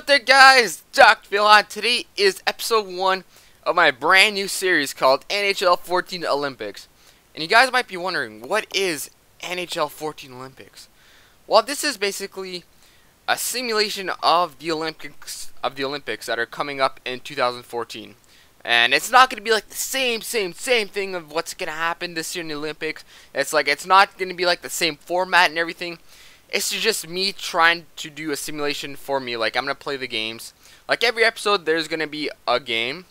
there, guys? Dr. Vilhan. Today is episode 1 of my brand new series called NHL 14 Olympics. And you guys might be wondering, what is NHL 14 Olympics? Well, this is basically a simulation of the Olympics that are coming up in 2014. And it's not going to be like the same thing of what's going to happen this year in the Olympics. It's not going to be like the same format and everything. It's just me trying to do a simulation for me. Like, I'm going to play the games. Like, every episode, there's going to be a game.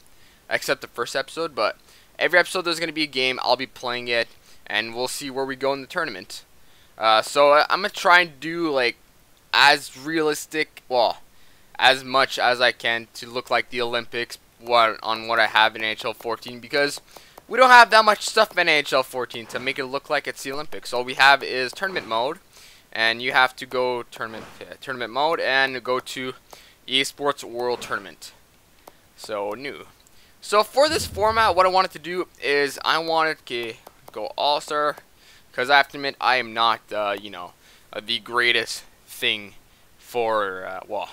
Except the first episode. But every episode, there's going to be a game. I'll be playing it. And we'll see where we go in the tournament. So, I'm going to try and do, like, as realistic, well, as much as I can to look like the Olympics on what I have in NHL 14. Because we don't have that much stuff in NHL 14 to make it look like it's the Olympics. All we have is tournament mode. And you have to go tournament mode and go to EA Sports World Tournament. So new. So for this format, what I wanted to do is I wanted to go All-Star, because I have to admit I am not the greatest thing for well,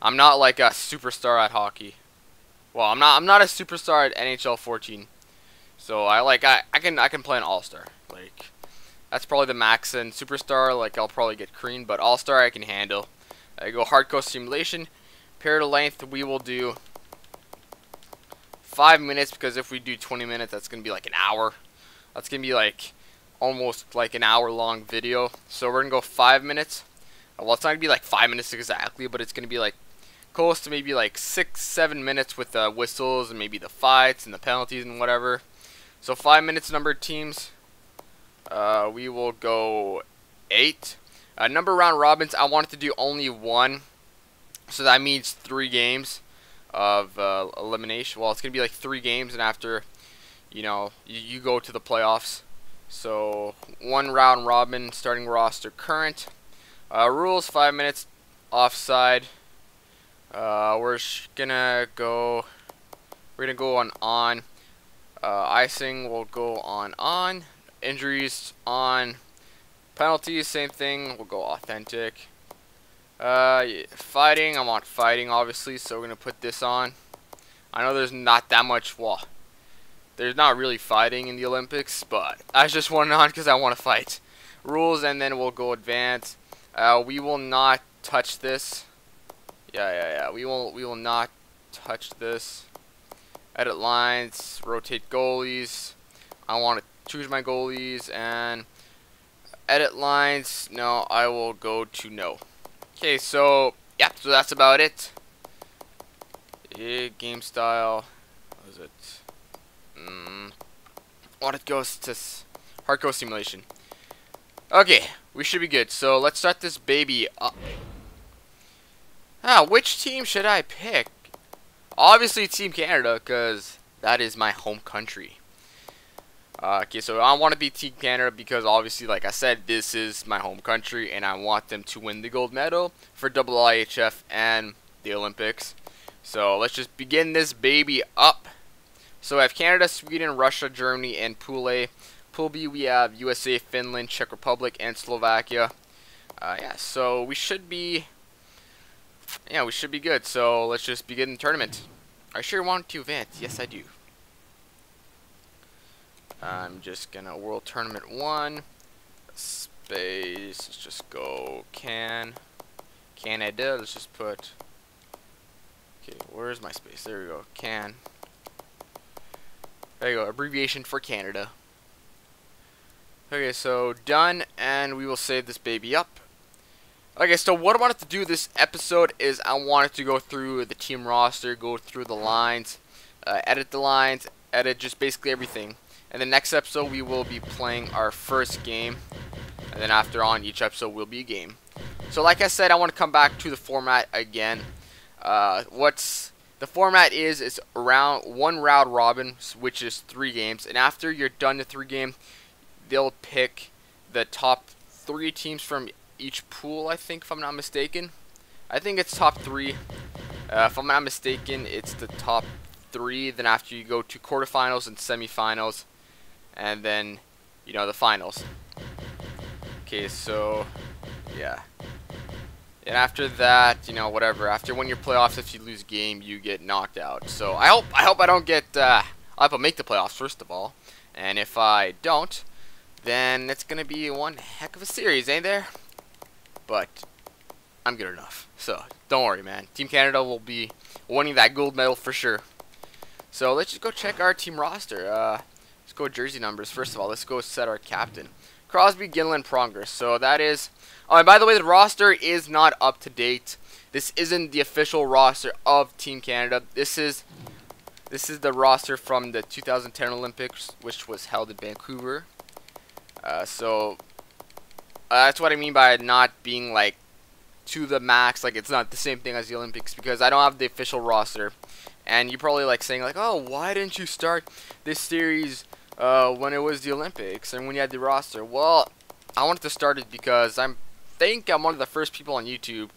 I'm not like a superstar at hockey. Well, I'm not a superstar at NHL 14. So I can play an All-Star. Like, that's probably the max. And Superstar, like, I'll probably get Crean, but All-Star I can handle. I go Hardcore Simulation. Period of length, we will do 5 minutes, because if we do 20 minutes, that's going to be like an hour. That's going to be like almost like an hour-long video. So we're going to go 5 minutes. Well, it's not going to be like 5 minutes exactly, but it's going to be like close to maybe like 6-7 minutes with the whistles and maybe the fights and the penalties and whatever. So 5 minutes, number of teams. We will go 8. Number round robins, I wanted to do only 1. So that means 3 games of elimination. Well, it's going to be like 3 games, and after, you go to the playoffs. So 1 round robin, starting roster current. Rules, 5 minutes, offside. We're gonna go on. Icing will go on. Injuries on. Penalties, same thing. We'll go authentic. Fighting, I want fighting, obviously, so we're gonna put this on. I know there's not that much. Well, there's not really fighting in the Olympics, but I just want it on because I want to fight. Rules, and then we'll go advanced. We will not touch this. Yeah. We will not touch this. Edit lines. Rotate goalies. I want to choose my goalies, and edit lines. No, I will go to no. Okay, so yeah, so that's about it. Game style. What is it? What it goes to hardcore simulation. Okay, we should be good. So let's start this baby up. Which team should I pick? Obviously, Team Canada, because that is my home country. Okay, so I want to be Team Canada because obviously, like I said, this is my home country and I want them to win the gold medal for IIHF and the Olympics. So let's just begin this baby up. So we have Canada, Sweden, Russia, Germany, and Pool A. Pool B, we have USA, Finland, Czech Republic, and Slovakia. Yeah, so we should be good. So let's just begin the tournament. I sure want to advance. Yes, I do. I'm just gonna World Tournament 1 space. Let's just go Canada. Let's just put. Okay, where's my space? There we go. There you go. Abbreviation for Canada. Okay, so done, and we will save this baby up. Okay, so what I wanted to do this episode is I wanted to go through the team roster, go through the lines, edit the lines, edit just basically everything. And the next episode we will be playing our first game, and then after on each episode will be a game. So like I said, I want to come back to the format again. What's the format is it's around 1 round robin, which is 3 games, and after you're done the 3 game, they'll pick the top 3 teams from each pool, I think, if I'm not mistaken. I think it's top 3. If I'm not mistaken, it's the top 3. Then after you go to quarterfinals and semifinals, and then, the finals. Okay, so, yeah. And after that, you know, whatever. After when your playoffs, if you lose a game, you get knocked out. So I hope I don't get. I hope I make the playoffs first of all. And if I don't, then it's gonna be one heck of a series, ain't there? But I'm good enough. So don't worry, man. Team Canada will be winning that gold medal for sure. So let's just go check our team roster. Let's go jersey numbers. First of all, let's go set our captain. Crosby, Ginland, Pronger. So that is... Oh, and by the way, the roster is not up to date. This isn't the official roster of Team Canada. This is the roster from the 2010 Olympics, which was held in Vancouver. That's what I mean by not being like to the max. Like it's not the same thing as the Olympics because I don't have the official roster. And you're probably like saying like, oh, why didn't you start this series when it was the Olympics and when you had the roster? Well, I wanted to start it because I'm one of the first people on YouTube,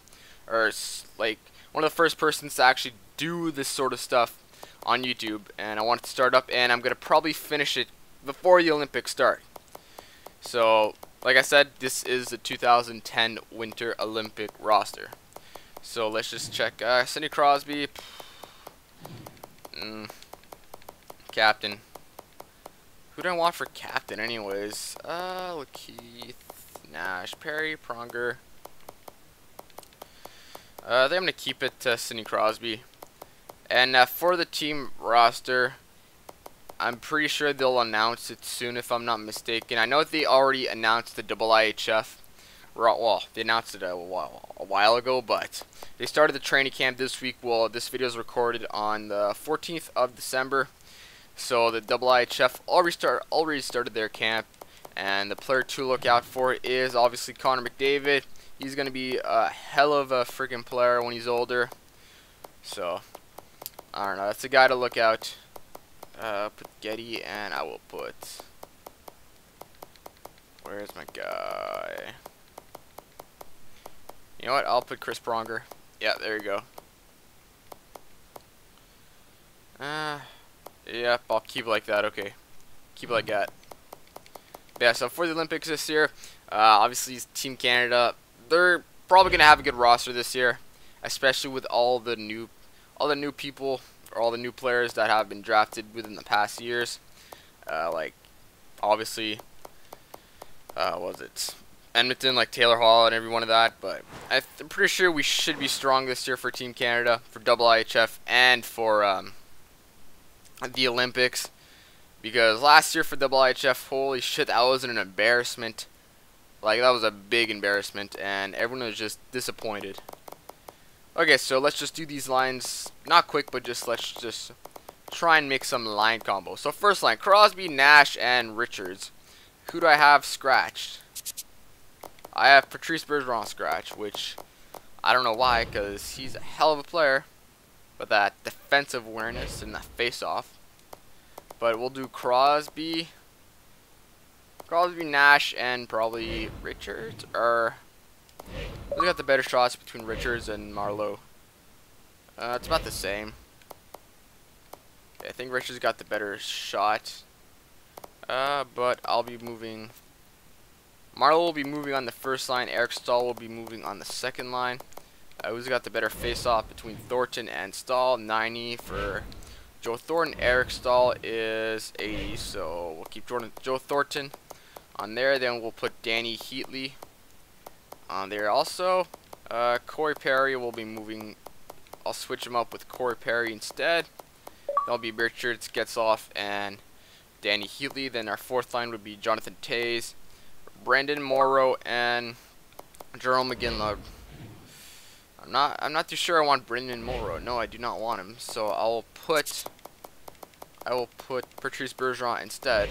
or like one of the first persons to actually do this sort of stuff on YouTube, and I wanted to start up, and I'm gonna probably finish it before the Olympics start. So, like I said, this is the 2010 Winter Olympic roster. So let's just check. Sidney Crosby. Captain. Who do I want for captain anyways? Keith, Nash, Perry, Pronger. I think I'm going to keep it to Sidney Crosby. And for the team roster, I'm pretty sure they'll announce it soon if I'm not mistaken. I know they already announced the IIHF. Well, they announced it a while ago, but they started the training camp this week. Well, this video is recorded on the 14th of December. So the IIHF already started their camp, and the player to look out for is obviously Connor McDavid. He's going to be a hell of a freaking player when he's older. So, I don't know. That's the guy to look out. Put Getty, and I will put... Where's my guy? You know what? I'll put Chris Pronger. Yeah, there you go. Yep, I'll keep it like that. Okay. Keep it like that. Yeah, so for the Olympics this year, obviously Team Canada, they're probably going to have a good roster this year, especially with all the new people, or all the new players that have been drafted within the past years. Like, obviously, what was it? Edmonton, like Taylor Hall and every one of that, but I'm pretty sure we should be strong this year for Team Canada, for IIHF, and for the Olympics, because last year for IIHF, holy shit, that was an embarrassment. Like, that was a big embarrassment, and everyone was just disappointed. Okay, so let's just do these lines, not quick, but let's just try and make some line combos. So first line, Crosby, Nash, and Richards. Who do I have scratched? I have Patrice Bergeron scratch, which I don't know why, because he's a hell of a player. But that defensive awareness and the face-off. But we'll do Crosby, Nash, and probably Richards. Or who's got the better shots between Richards and Marleau? It's about the same. I think Richards got the better shot. But I'll be moving. Marleau will be moving on the first line. Eric Stahl will be moving on the second line. Who's got the better face-off between Thornton and Stahl? 90 for Joe Thornton. Eric Stahl is 80, so we'll keep Joe Thornton on there. Then we'll put Danny Heatley on there also. Corey Perry will be moving. I'll switch him up with Corey Perry instead. That'll be Richards, Getzlaf, and Danny Heatley. Then our fourth line would be Jonathan Toews, Brandon Morrow, and Jerome McGinley. I'm not too sure I want Brandon Morrow. No, I do not want him. So I will put Patrice Bergeron instead.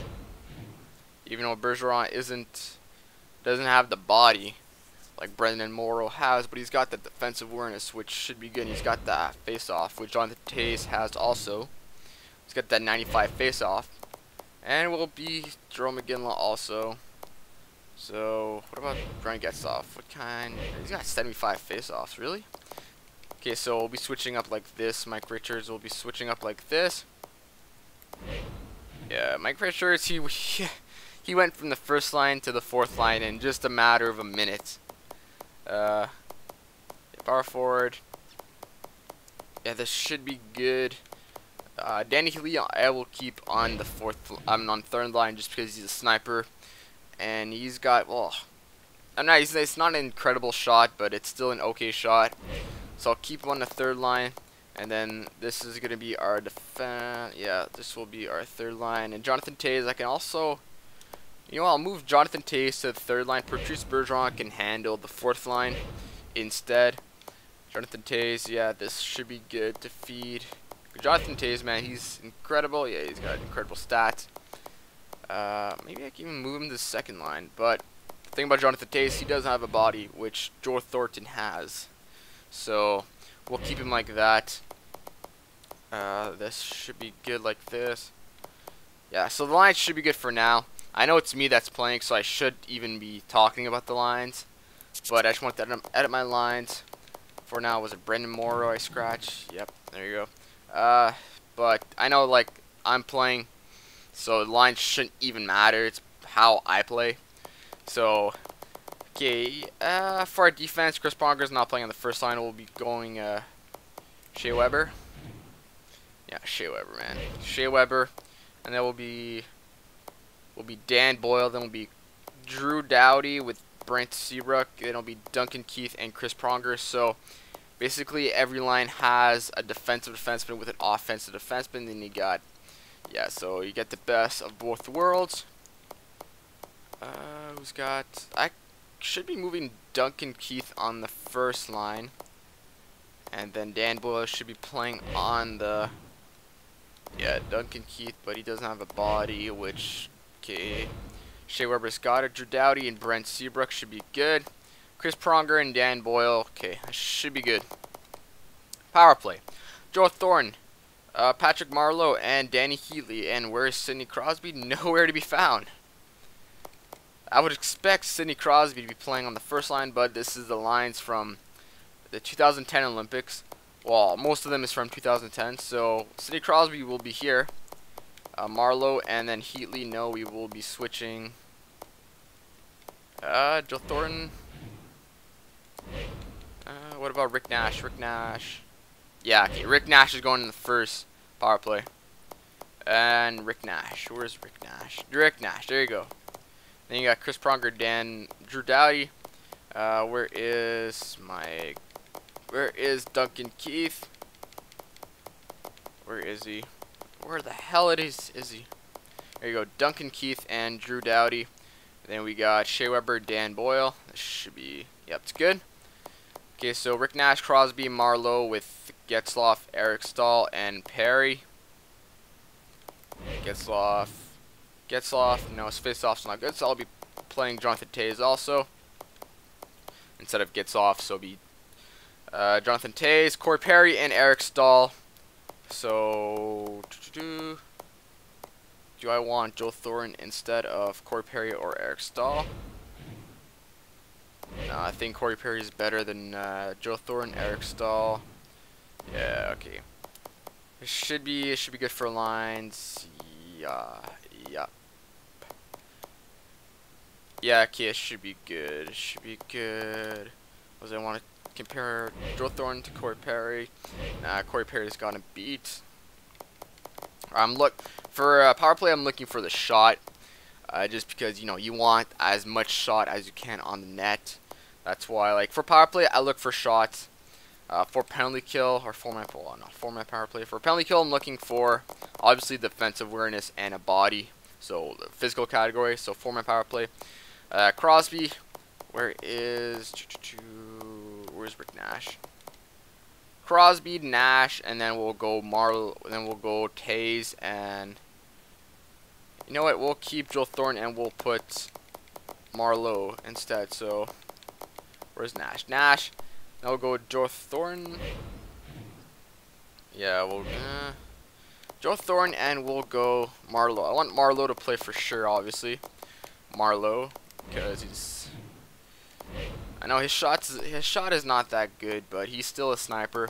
Even though Bergeron doesn't have the body like Brandon Morrow has, but he's got the defensive awareness, which should be good. He's got that face-off, which Jonathan Toews has also. He's got that 95 face-off, and will be Jerome McGinley also. So, what about Brian Getzlaf? What kind? He's got 75 face-offs, really? Okay, so we'll be switching up like this. Mike Richards will be switching up like this. Yeah, Mike Richards, he went from the first line to the fourth line in just a matter of a minute. Power forward. Yeah, this should be good. Danny Healy, I will keep on the on third line just because he's a sniper, and he's got it's not an incredible shot, but it's still an okay shot. So I'll keep him on the third line, and then this is gonna be our defense. Yeah, this will be our third line, and Jonathan Toews. I can also, I'll move Jonathan Toews to the third line. Patrice Bergeron can handle the fourth line instead. Jonathan Toews, yeah, this should be good to feed. Jonathan Toews, man, he's incredible. Yeah, he's got incredible stats. Maybe I can even move him to the second line. But the thing about Jonathan Toews, he doesn't have a body, which Joe Thornton has. So we'll keep him like that. This should be good like this. Yeah, so the lines should be good for now. I know it's me that's playing, so I should even be talking about the lines. But I just want to edit my lines. For now, was it Brendan Morrow I scratched? Yep, there you go. But I know, like, I'm playing, so the lines shouldn't even matter. It's how I play. So, okay, for our defense, Chris Ponger's not playing on the first line. We'll be going Shea Weber. Yeah, Shea Weber, man. Shea Weber. And then we'll be Dan Boyle. Then we'll be Drew Doughty with Brent Seabrook. Then it'll be Duncan Keith and Chris Pronger. So basically every line has a defensive defenseman with an offensive defenseman. Then you got, yeah, so you get the best of both worlds. Who's got, I should be moving Duncan Keith on the first line. And then Dan Boyle should be playing on the, yeah, Duncan Keith, but he doesn't have a body, which, okay. Shea Weber, Scott, Drew Doughty, and Brent Seabrook should be good. Chris Pronger and Dan Boyle, okay, should be good. Power play. Joe Thornton, Patrick Marleau, and Danny Heatley. And where is Sidney Crosby? Nowhere to be found. I would expect Sidney Crosby to be playing on the first line, but this is the lines from the 2010 Olympics. Well, most of them is from 2010, so Sidney Crosby will be here. Marleau and then Heatley, no, we will be switching. Joe Thornton. What about Rick Nash? Rick Nash. Yeah, okay, Rick Nash is going in the first power play. And Rick Nash. Where's Rick Nash? Rick Nash, there you go. Then you got Chris Pronger, Drew Doughty. Where is Duncan Keith? Where is he? Where the hell is he? There you go, Duncan Keith and Drew Doughty. Then we got Shea Weber, Dan Boyle. This should be, yep, it's good. Okay, so Rick Nash, Crosby, Marleau with Getzlaf, Eric Stahl, and Perry. Getzlaf, no, his face-off's not good, so I'll be playing Jonathan Toews also. Instead of Getzlaf, so it'll be Jonathan Toews, Corey Perry, and Eric Stahl. So, do I want Joe Thornton instead of Corey Perry or Eric Stahl? No, I think Corey Perry is better than Joe Thornton, Eric Stahl. Yeah, okay. It should be good for lines. Yeah. Yeah, okay, it should be good. It should be good. Was I want to compare Joe Thornton to Corey Perry? Nah, Corey Perry's got a beat. For power play, I'm looking for the shot. Just because, you want as much shot as you can on the net. That's why, like, for power play, I look for shots. For penalty kill, or for my power play. For penalty kill, I'm looking for, obviously, defensive awareness and a body. So, the physical category. So, for my power play. Crosby, where's Rick Nash? Crosby, Nash, and then we'll go Marleau, then we'll go Toews, and you know what? We'll keep Joe Thornton and we'll put Marleau instead. So where's Nash? Nash. Now we'll go Joe Thornton. Yeah, we'll Joe Thornton and we'll go Marleau. I want Marleau to play for sure, obviously. Marleau, because I know his shot is not that good, but he's still a sniper,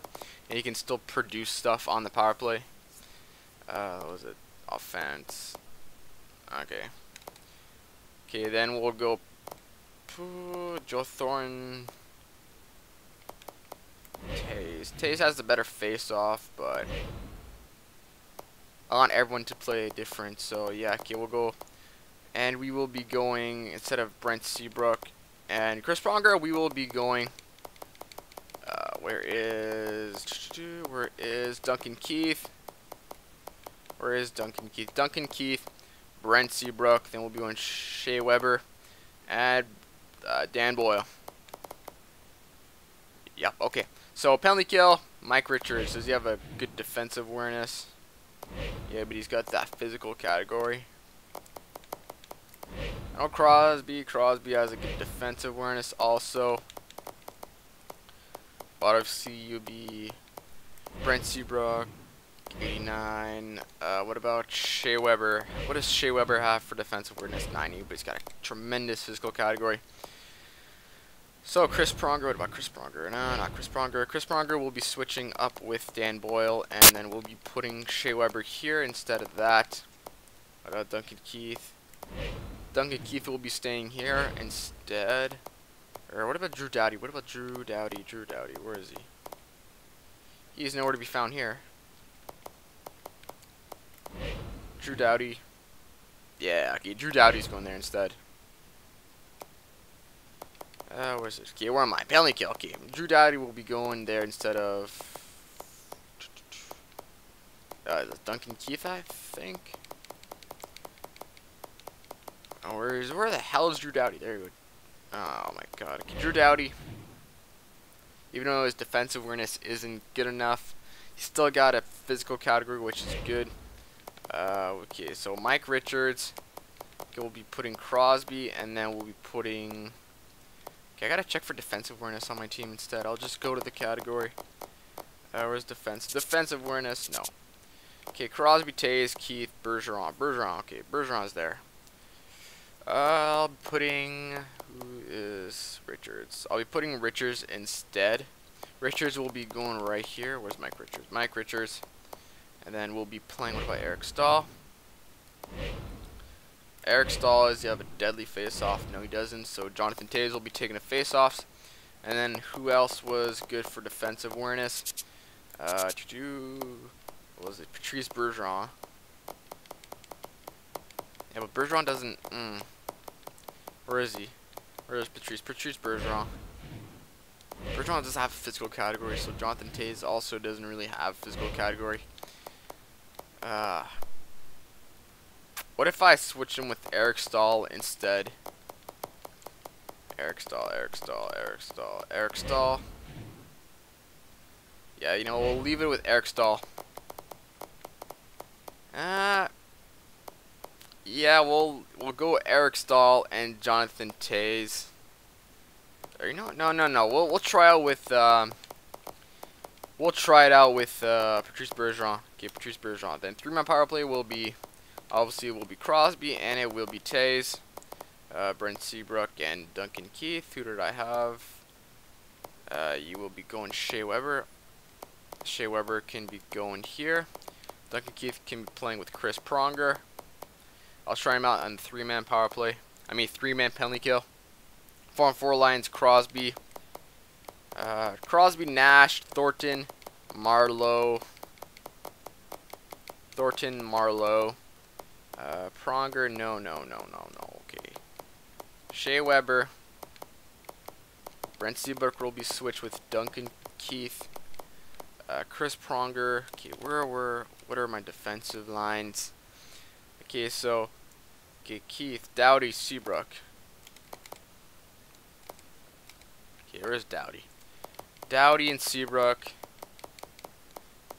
and he can still produce stuff on the power play. What was it? Offense. Okay. Okay, then we'll go Joe Thornton. Taze. Taze has the better face-off, but I want everyone to play different. So yeah, okay, we'll go, and we will be going instead of Brent Seabrook and Chris Pronger. We will be going. Where is Duncan Keith? Where is Duncan Keith? Duncan Keith, Brent Seabrook. Then we'll be going Shea Weber and Dan Boyle. Yep. Okay. So penalty kill. Mike Richards. Does he have a good defensive awareness? Yeah, but he's got that physical category. No, Crosby. Crosby has a good defensive awareness also. Bottom CUB. Brent Seabrook. 89. What about Shea Weber? What does Shea Weber have for defensive awareness? 90, but he's got a tremendous physical category. So Chris Pronger, what about Chris Pronger? No, not Chris Pronger. Chris Pronger will be switching up with Dan Boyle, and then we'll be putting Shea Weber here instead of that. What about Duncan Keith? Duncan Keith will be staying here instead. Or what about Drew Doughty? What about Drew Doughty? Drew Doughty, where is he? He's nowhere to be found here. Drew Doughty. Yeah, okay, Drew Doughty's going there instead. Where's this? Okay, where am I? Penalty kill. Okay, Drew Doughty will be going there instead of Duncan Keith, I think. Oh, where the hell is Drew Doughty? There you go. Oh my God. Okay, Drew Doughty, even though his defensive awareness isn't good enough, he's still got a physical category, which is good. Okay, so Mike Richards. Okay, we'll be putting Crosby, and then we'll be putting. Okay, I gotta check for defensive awareness on my team instead. I'll just go to the category. Where's defense? Defensive awareness? No. Okay, Crosby, Taze, Keith, Bergeron. Bergeron, okay, Bergeron's there. I'll be putting. Who is Richards? I'll be putting Richards instead. Richards will be going right here. Where's Mike Richards? Mike Richards. And then we'll be playing. What about Eric Stahl? Eric Stahl, does he have a deadly face-off? No, he doesn't. So Jonathan Taze will be taking the face-offs. And then who else was good for defensive awareness? What was it? Patrice Bergeron. Yeah, but Bergeron doesn't. Where is he? Where is Patrice? Patrice Bergeron. Bergeron doesn't have a physical category, so Jonathan Taze also doesn't really have a physical category. What if I switch him with Eric Stahl instead? Eric Stahl, Eric Stahl, Eric Stahl, Eric Stahl. Yeah, you know, we'll leave it with Eric Stahl. Yeah, we'll go Eric Stahl and Jonathan Taze. Or, you know, no. We'll try out with Patrice Bergeron. Okay, Patrice Bergeron. Then 3-man power play will be obviously Crosby, and it will be Taze, Brent Seabrook, and Duncan Keith. Who did I have? You will be going Shea Weber. Shea Weber can be going here. Duncan Keith can be playing with Chris Pronger. I'll try him out on 3-man power play. I mean 3-man penalty kill. 4-on-4 lines: Crosby, Nash, Thornton, Marlowe, Pronger. No. Okay. Shea Weber. Brent Seabrook will be switched with Duncan Keith. Chris Pronger. Okay, what are my defensive lines? Okay, so Keith, Doughty, Seabrook. Okay, where's Doughty? Doughty and Seabrook.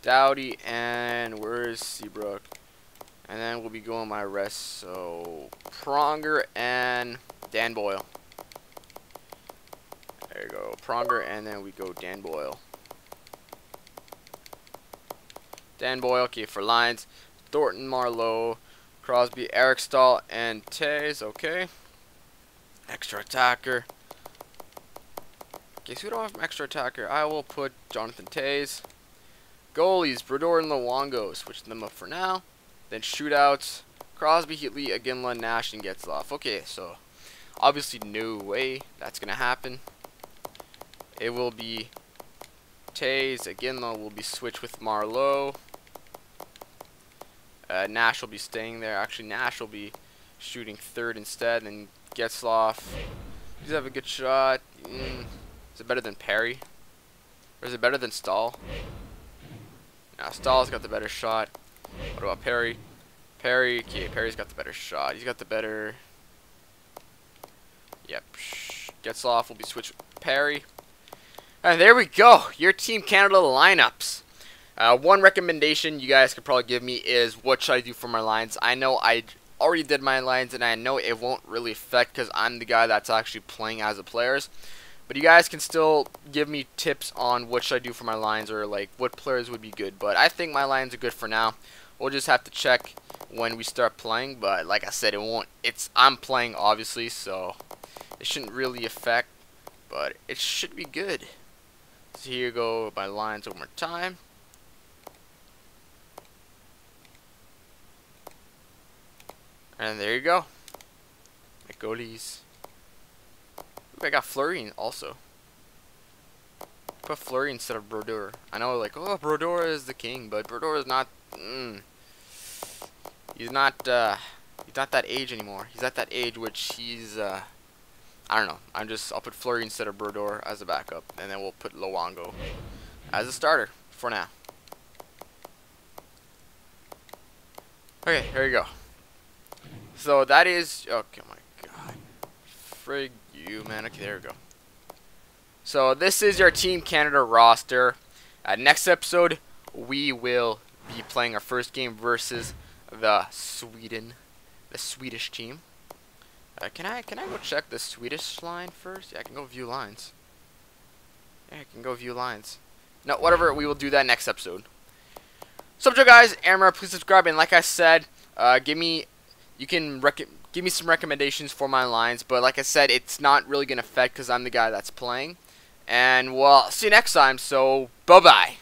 Doughty and where's Seabrook? And then we'll be going my rest. So Pronger and Dan Boyle. There you go, Pronger, and then we go Dan Boyle. Dan Boyle, okay, for lines: Thornton, Marlowe, Crosby, Eric Stahl, and Taze. Okay. Extra attacker. Okay, so we don't have an extra attacker. I will put Jonathan Taze. Goalies: Brodeur and Luongo. Switch them up for now. Then shootouts: Crosby, Heatley, Iginla, Nash, and Getzlaf. Okay, so obviously no way that's gonna happen. It will be Tays again though will be switched with Marlowe. Nash will be staying there. Actually, Nash will be shooting third instead. And Getzlaf, does he have a good shot? Is it better than Perry? Or is it better than Stahl? Now Stahl's got the better shot. What about Perry? Perry, okay, Perry's got the better shot. He's got the better. Yep. Getzlaf will be switched with Perry. And there we go. Your Team Canada lineups. One recommendation you guys could probably give me is what should I do for my lines. I know I already did my lines, and I know it won't really affect because I'm the guy that's actually playing as the players. But you guys can still give me tips on what should I do for my lines, or like what players would be good. But I think my lines are good for now. We'll just have to check when we start playing. But like I said, it won't. I'm playing obviously, so it shouldn't really affect. But it should be good. So here go my lines one more time. And there you go. My goalies. Ooh, I got Fleury also. Put Fleury instead of Brodeur. I know, like, oh, Brodeur is the king, but Brodeur is not. He's not that age anymore. He's at that age which he's. I don't know. I'll put Fleury instead of Brodeur as a backup, and then we'll put Luongo as a starter for now. Okay, here we go. So that is, okay, oh my god, frig you, man. Okay, there we go. So this is your Team Canada roster. Next episode, we will be playing our first game versus the Swedish team. Can I go check the Swedish line first? Yeah, I can go view lines. Yeah, I can go view lines. No, whatever. We will do that next episode. So, guys, Amber, please subscribe, and like I said, you can give me some recommendations for my lines, but like I said, it's not really going to affect because I'm the guy that's playing. And, well, see you next time, so bye-bye.